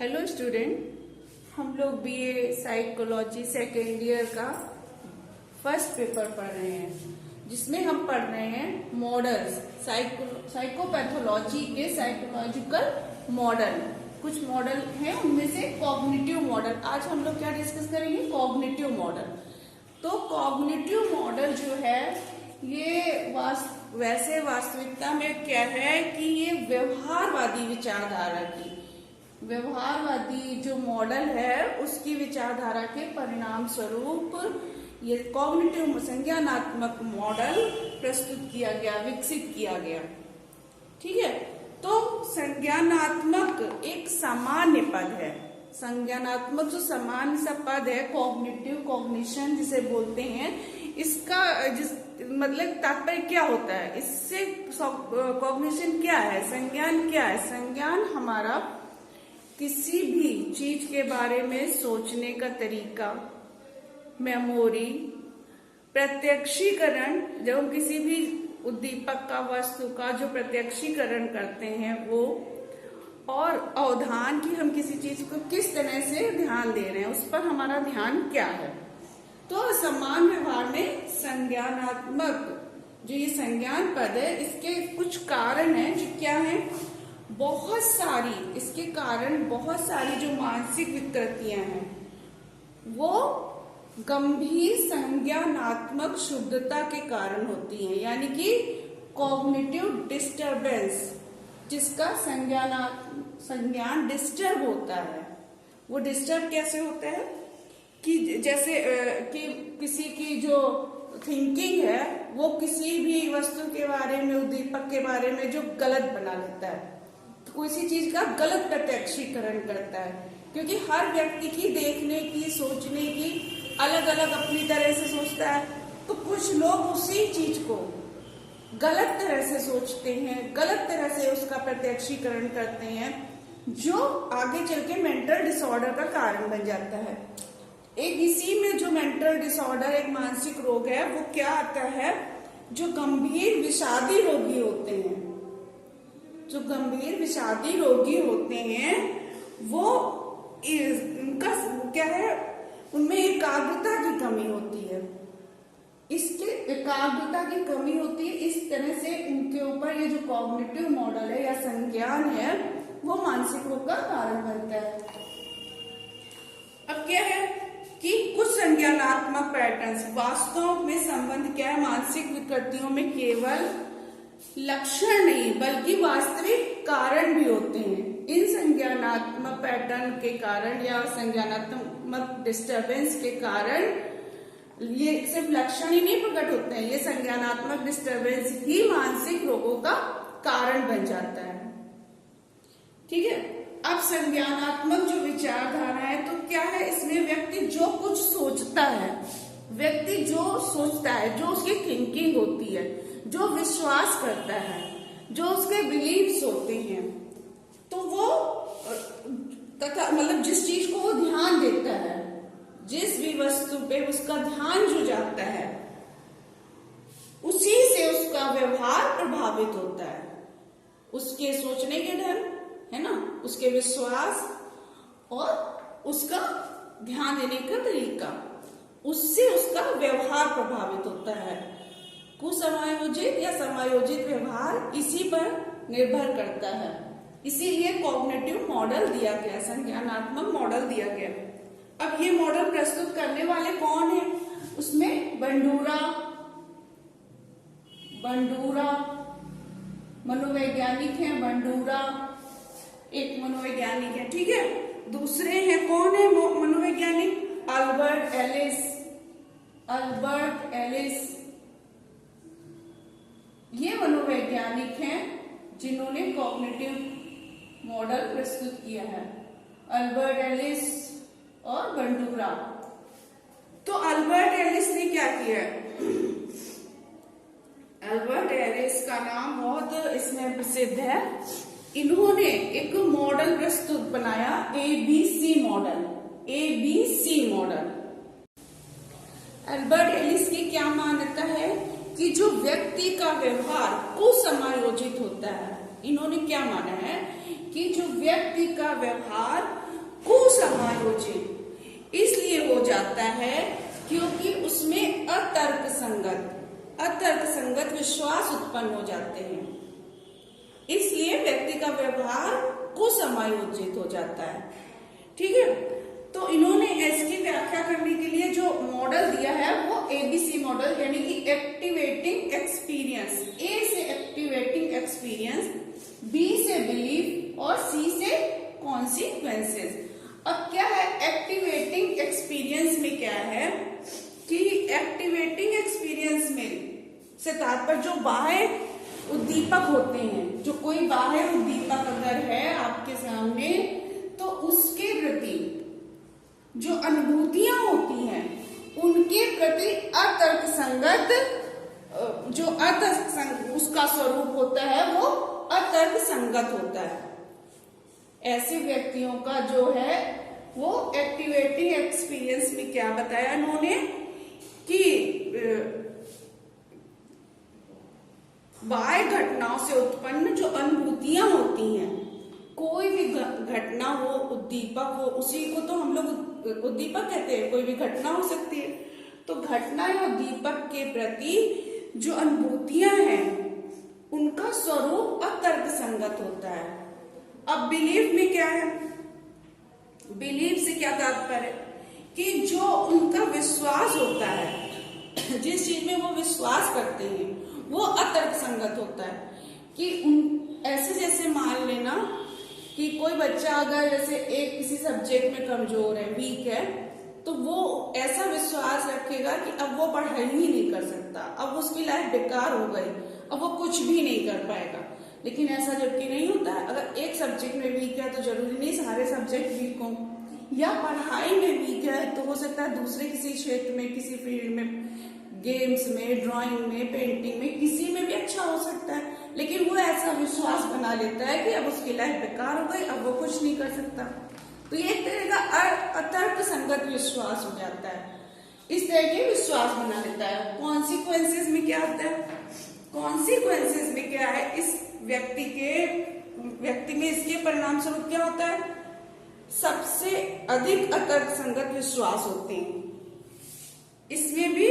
Hello student, हम लोग BA psychology second year का फर्स्ट पेपर पढ़ रहे हैं, जिसमें हम पढ़ रहे हैं मॉडल्स साइकोपैथोलॉजी के साइकोलॉजिकल मॉडल। कुछ मॉडल हैं, उनमें से कॉग्निटिव मॉडल। आज हम लोग क्या डिस्कस करेंगे? Cognitive model. तो कॉग्निटिव मॉडल जो है ये वैसे वास्तविकता में क्या है कि ये व्यवहारवादी विचारधारा की व्यवहारवादी जो मॉडल है उसकी विचारधारा के परिणाम स्वरूप ये कॉग्निटिव संज्ञानात्मक मॉडल प्रस्तुत किया गया, विकसित किया गया। ठीक है, तो संज्ञानात्मक एक सामान्य पद है। संज्ञानात्मक जो सामान्य सा पद है, कॉग्निटिव, कॉग्निशन जिसे बोलते हैं, इसका मतलब तात्पर्य क्या होता है? इससे कॉग्निशन क्या है, संज्ञान क्या है? संज्ञान हमारा किसी भी चीज के बारे में सोचने का तरीका, मेमोरी, प्रत्यक्षीकरण। जब हम किसी भी उद्दीपक का, वस्तु का जो प्रत्यक्षीकरण करते हैं वो, और अवधान की हम किसी चीज को किस तरह से ध्यान दे रहे हैं, उस पर हमारा ध्यान क्या है। तो समान व्यवहार में संज्ञानात्मक जो ये संज्ञान पद है, इसके कुछ कारण हैं जो क्या है, इसके कारण बहुत सारी जो मानसिक विकृतियां हैं वो गंभीर संज्ञानात्मक शुद्धता के कारण होती हैं, यानी कि कॉग्निटिव डिस्टरबेंस, जिसका संज्ञान डिस्टर्ब होता है। वो डिस्टर्ब कैसे होता है कि जैसे कि किसी की जो थिंकिंग है वो किसी भी वस्तु के बारे में, उद्दीपक के बारे में जो गलत बना लेता है, तो किसी चीज का गलत प्रत्यक्षीकरण करता है। क्योंकि हर व्यक्ति की देखने की, सोचने की अलग अलग अपनी तरह से सोचता है, तो कुछ लोग उसी चीज को गलत तरह से सोचते हैं, गलत तरह से उसका प्रत्यक्षीकरण करते हैं, जो आगे चल के मेंटल डिसऑर्डर का कारण बन जाता है। एक इसी में जो मेंटल डिसऑर्डर, एक मानसिक रोग है, वो क्या आता है, जो गंभीर विषादी रोगी होते हैं, जो गंभीर विषादी रोगी होते हैं, वो उनका क्या है, उनमें एकाग्रता की कमी होती है। इसके एकाग्रता की कमी होती है, इस तरह से उनके ऊपर ये जो कॉग्निटिव मॉडल है या संज्ञान है वो मानसिक रोग का कारण बनता है। अब क्या है कि कुछ संज्ञानात्मक पैटर्न्स वास्तव में संबंध क्या है, मानसिक विकृतियों में केवल लक्षण नहीं बल्कि वास्तविक कारण भी होते हैं। इन संज्ञानात्मक पैटर्न के कारण या संज्ञानात्मक डिस्टरबेंस के कारण ये सिर्फ लक्षण ही नहीं प्रकट होते हैं, ये संज्ञानात्मक डिस्टरबेंस ही मानसिक रोगों का कारण बन जाता है। ठीक है, अब संज्ञानात्मक जो विचारधारा है तो क्या है, इसमें व्यक्ति जो कुछ सोचता है, व्यक्ति जो सोचता है, जो उसकी थिंकिंग होती है, जो विश्वास करता है, जो उसके बिलीव्स होते हैं, तो वो तथा मतलब जिस चीज को वो ध्यान देता है, जिस भी वस्तु पे उसका ध्यान जो जाता है, उसी से उसका व्यवहार प्रभावित होता है। उसके सोचने के ढंग है ना, उसके विश्वास और उसका ध्यान देने का तरीका, उससे उसका व्यवहार प्रभावित होता है। कुसमायोजित या समायोजित व्यवहार इसी पर निर्भर करता है। इसीलिए कॉग्निटिव मॉडल दिया गया, संज्ञानात्मक मॉडल दिया गया। अब ये मॉडल प्रस्तुत करने वाले कौन है? उसमें बंडूरा मनोवैज्ञानिक हैं। बंडूरा एक मनोवैज्ञानिक है, ठीक है। दूसरे हैं, कौन है मनोवैज्ञानिक? Albert Ellis. ये मनोवैज्ञानिक हैं जिन्होंने कॉग्निटिव मॉडल प्रस्तुत किया है, अल्बर्ट एलिस और बंडूरा। तो अल्बर्ट एलिस ने क्या किया? अल्बर्ट एलिस का नाम बहुत इसमें प्रसिद्ध है। इन्होंने एक मॉडल प्रस्तुत बनाया, ABC मॉडल। अल्बर्ट एलिस की क्या मान्यता है कि जो व्यक्ति का व्यवहार कुसमायोजित होता है, इन्होंने क्या माना है कि जो व्यक्ति का व्यवहार कुसमायोजित इसलिए हो जाता है क्योंकि उसमें अतर्क संगत विश्वास उत्पन्न हो जाते हैं, इसलिए व्यक्ति का व्यवहार कुसमायोजित हो जाता है। ठीक है, तो इन्होंने इसकी व्याख्या करने के लिए जो मॉडल दिया है वो ABC मॉडल, यानी कि एक्टिवेटिंग एक्सपीरियंस। ए से एक्टिवेटिंग एक्सपीरियंस, बी से बिलीफ और सी से कॉन्सिक्वेंसेस। अब क्या है एक्टिवेटिंग एक्सपीरियंस में, क्या है कि एक्टिवेटिंग एक्सपीरियंस में से तात्पर्य जो बाह्य उद्दीपक होते हैं, जो कोई बाह्य उद्दीपक अगर है आपके सामने तो उसके प्रति जो अनुभूतियां होती हैं उनके प्रति उसका स्वरूप होता है वो अतर्क संगत होता है। ऐसे व्यक्तियों का जो है वो एक्टिवेटिंग एक्सपीरियंस में क्या बताया इन्होंने कि बाह्य घटनाओं से उत्पन्न जो अनुभूतियां होती हैं, कोई भी घटना हो, उद्दीपक हो, उसी को तो हम लोग उद्दीपक कहते हैं, कोई भी घटना हो सकती है, तो घटना या उद्दीपक के प्रति जो अनुभूतियां हैं उनका स्वरूप अतर्क संगत होता है। अब बिलीफ में क्या है, बिलीफ से क्या तात्पर्य कि जो उनका विश्वास होता है, जिस चीज में वो विश्वास करते हैं वो अतर्क संगत होता है। कि ऐसे जैसे मान लेना कि कोई बच्चा अगर जैसे एक किसी सब्जेक्ट में कमजोर है, वीक है, तो वो ऐसा विश्वास रखेगा कि अब वो पढ़ाई ही नहीं कर सकता, अब उसकी लाइफ बेकार हो गई, अब वो कुछ भी नहीं कर पाएगा। लेकिन ऐसा जबकि नहीं होता है। अगर एक सब्जेक्ट में वीक है तो जरूरी नहीं सारे सब्जेक्ट वीक हों, या पढ़ाई में वीक है तो हो सकता है दूसरे किसी क्षेत्र में, किसी फील्ड में, गेम्स में, ड्राइंग में, पेंटिंग में, किसी में भी अच्छा हो सकता है। लेकिन वो ऐसा विश्वास बना लेता है कि अब उसकी लाइफ बेकार हो गई, अब वो कुछ नहीं कर सकता। तो ये एक तरह का अतर्क संगत विश्वास हो जाता है, इस तरह के विश्वास बना लेता है। कॉन्सिक्वेंसेस में क्या होता है, कॉन्सिक्वेंसेस में क्या है, इस व्यक्ति में इसके परिणाम स्वरूप क्या होता है, सबसे अधिक अतर्क संगत विश्वास होते हैं। इसमें भी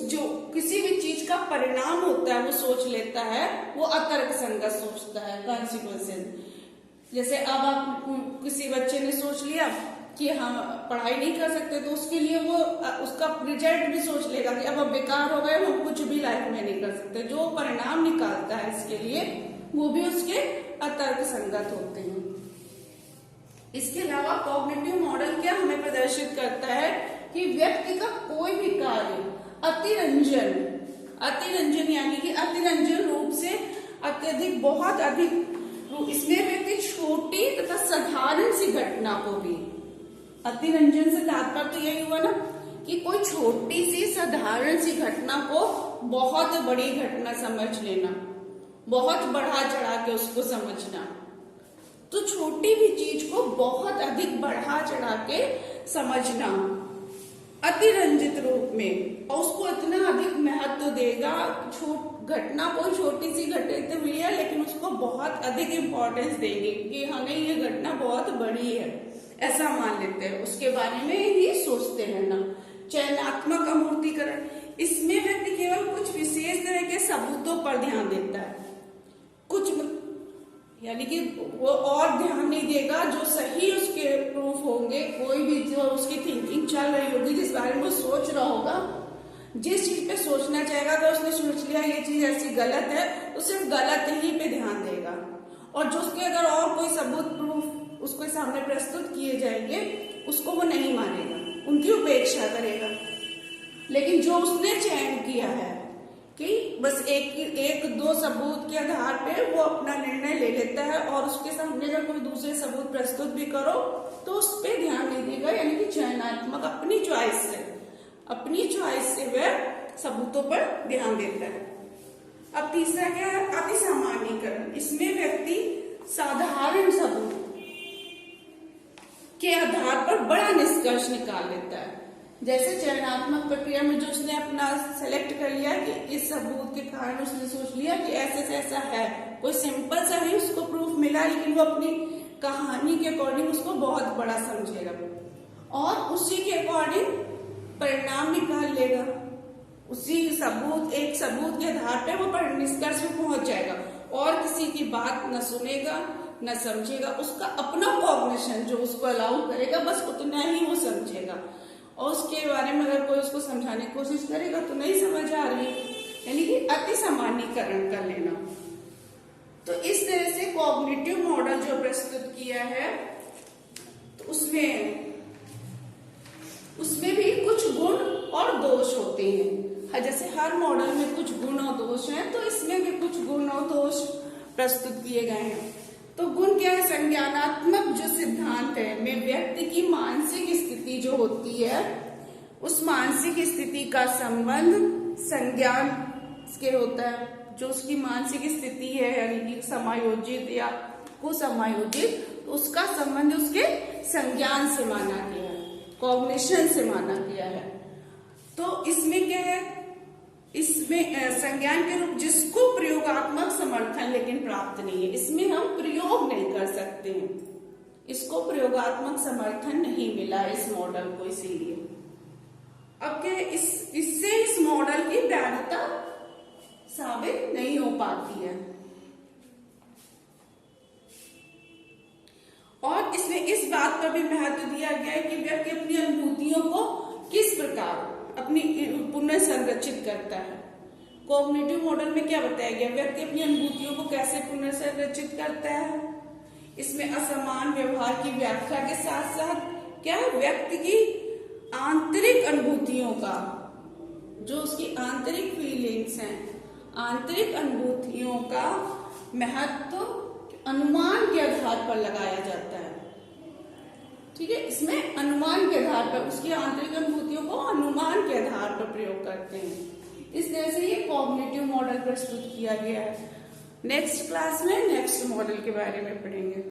जो किसी भी चीज का परिणाम होता है वो सोच लेता है, वो अतर्क संगत सोचता है, कॉन्सिक्वेंसेस। जैसे अब आप किसी बच्चे ने सोच लिया कि हम पढ़ाई नहीं कर सकते, तो उसके लिए वो उसका रिजल्ट भी सोच लेगा कि अब बेकार हो गए, हम कुछ भी लाइफ में नहीं कर सकते। जो परिणाम निकालता है इसके लिए वो भी उसके अतर्क संगत होते हैं। इसके अलावा कॉग्निटिव मॉडल क्या हमें प्रदर्शित करता है कि व्यक्ति का कोई भी कार्य अतिरंजन यानी कि अतिरंजन रूप से अत्यधिक, बहुत अधिक, इसमें व्यक्ति छोटी तथा साधारण सी घटना को भी, अतिरंजन से तात्पर्य तो यही हुआ ना कि कोई छोटी सी साधारण सी घटना को बहुत बड़ी घटना समझ लेना, बहुत बढ़ा चढ़ा के उसको समझना। तो छोटी भी चीज को बहुत अधिक बढ़ा चढ़ा के समझना अतिरंजित रूप में, और उसको इतना अधिक महत्व देगा। घटना कोई छोटी सी घटित हुई है लेकिन उसको बहुत अधिक इंपॉर्टेंस देंगे कि हाँ नहीं ये घटना बहुत बड़ी है, ऐसा मान लेते हैं, उसके बारे में ही सोचते हैं ना। चयनात्मक अमूर्तीकरण, इसमें व्यक्ति केवल कुछ विशेष तरह के सबूतों पर ध्यान देता है, कुछ यानी कि वो और ध्यान नहीं देगा जो सही उसके प्रूफ होंगे। कोई भी जो उसकी थिंकिंग चल रही होगी, जिस बारे में वो सोच रहा होगा, जिस चीज पे सोचना चाहेगा, तो उसने सोच लिया ये चीज ऐसी गलत है, तो सिर्फ गलत ही पे ध्यान देगा। और जो उसके अगर और कोई सबूत प्रूफ उसके सामने प्रस्तुत किए जाएंगे उसको वो नहीं मानेगा, उनकी उपेक्षा करेगा। लेकिन जो उसने चयन किया है कि बस एक दो सबूत के आधार पे वो अपना निर्णय ले लेता है, और उसके सामने अगर कोई दूसरे सबूत प्रस्तुत भी करो तो उस पर ध्यान नहीं देगा, यानी कि चयनात्मक अपनी चॉइस से वह सबूतों पर ध्यान देता है। अब तीसरा क्या है, अति सामान्यीकरण। इसमें व्यक्ति साधारण सबूत के आधार पर बड़ा निष्कर्ष निकाल लेता है। जैसे चयनात्मक प्रक्रिया में जो उसने अपना सेलेक्ट कर लिया कि इस सबूत के कारण उसने सोच लिया कि ऐसे से ऐसा है, कोई सिंपल सा ही उसको प्रूफ मिला, लेकिन वो अपनी कहानी के अकॉर्डिंग उसको बहुत बड़ा समझेगा और उसी के अकॉर्डिंग परिणाम निकाल लेगा। उसी एक सबूत के आधार पे वो निष्कर्ष पे पहुंच जाएगा और किसी की बात न सुनेगा न समझेगा। उसका अपना कॉग्निशन जो उसको अलाउ करेगा बस उतना ही वो समझेगा और उसके बारे में अगर कोई उसको समझाने की कोशिश करेगा तो नहीं समझ आ रही, यानी कि अति सामान्यीकरण कर लेना। तो इस तरह से कॉग्निटिव मॉडल जो प्रस्तुत किया है तो उसमें भी कुछ गुण और दोष होते हैं। जैसे हर मॉडल में कुछ गुण और दोष हैं, तो इसमें भी कुछ गुण और दोष प्रस्तुत किए गए हैं। तो गुण क्या है? संज्ञानात्मक जो सिद्धांत है में व्यक्ति की मानसिक स्थिति जो होती है उस मानसिक स्थिति का संबंध संज्ञान के होता है। जो उसकी मानसिक स्थिति है यानी कि समायोजित या कुसमायोजित, तो उसका संबंध उसके संज्ञान से माना गया है, कॉग्निशन से माना गया है। तो इसमें क्या है? इसमें संज्ञान के रूप जिसको प्रयोगात्मक समर्थन लेकिन प्राप्त नहीं है, इसमें हम प्रयोग नहीं कर सकते हैं, इसको प्रयोगात्मक समर्थन नहीं मिला इस मॉडल को, इसीलिए अब क्या इससे इस मॉडल की वैधता साबित नहीं हो पाती है। और इसमें इस बात पर भी महत्व दिया गया है कि व्यक्ति अपनी अनुभूतियों को किस प्रकार अपनी पुनर्संरचित करता है। कॉग्निटिव मॉडल में क्या बताया गया? व्यक्ति अपनी अनुभूतियों को कैसे पुनर्संरचित करता है। इसमें असमान व्यवहार की व्याख्या के साथ साथ क्या है? व्यक्ति की आंतरिक अनुभूतियों का, जो उसकी आंतरिक फीलिंग्स हैं, आंतरिक अनुभूतियों का महत्व अनुमान के आधार पर लगाया जाता है। ठीक है, इसमें अनुमान के आधार पर उसकी आंतरिक अनुभूतियों को अनुमान के आधार पर प्रयोग करते हैं। इस तरह से ये कॉग्निटिव मॉडल प्रस्तुत किया गया है। नेक्स्ट क्लास में नेक्स्ट मॉडल के बारे में पढ़ेंगे।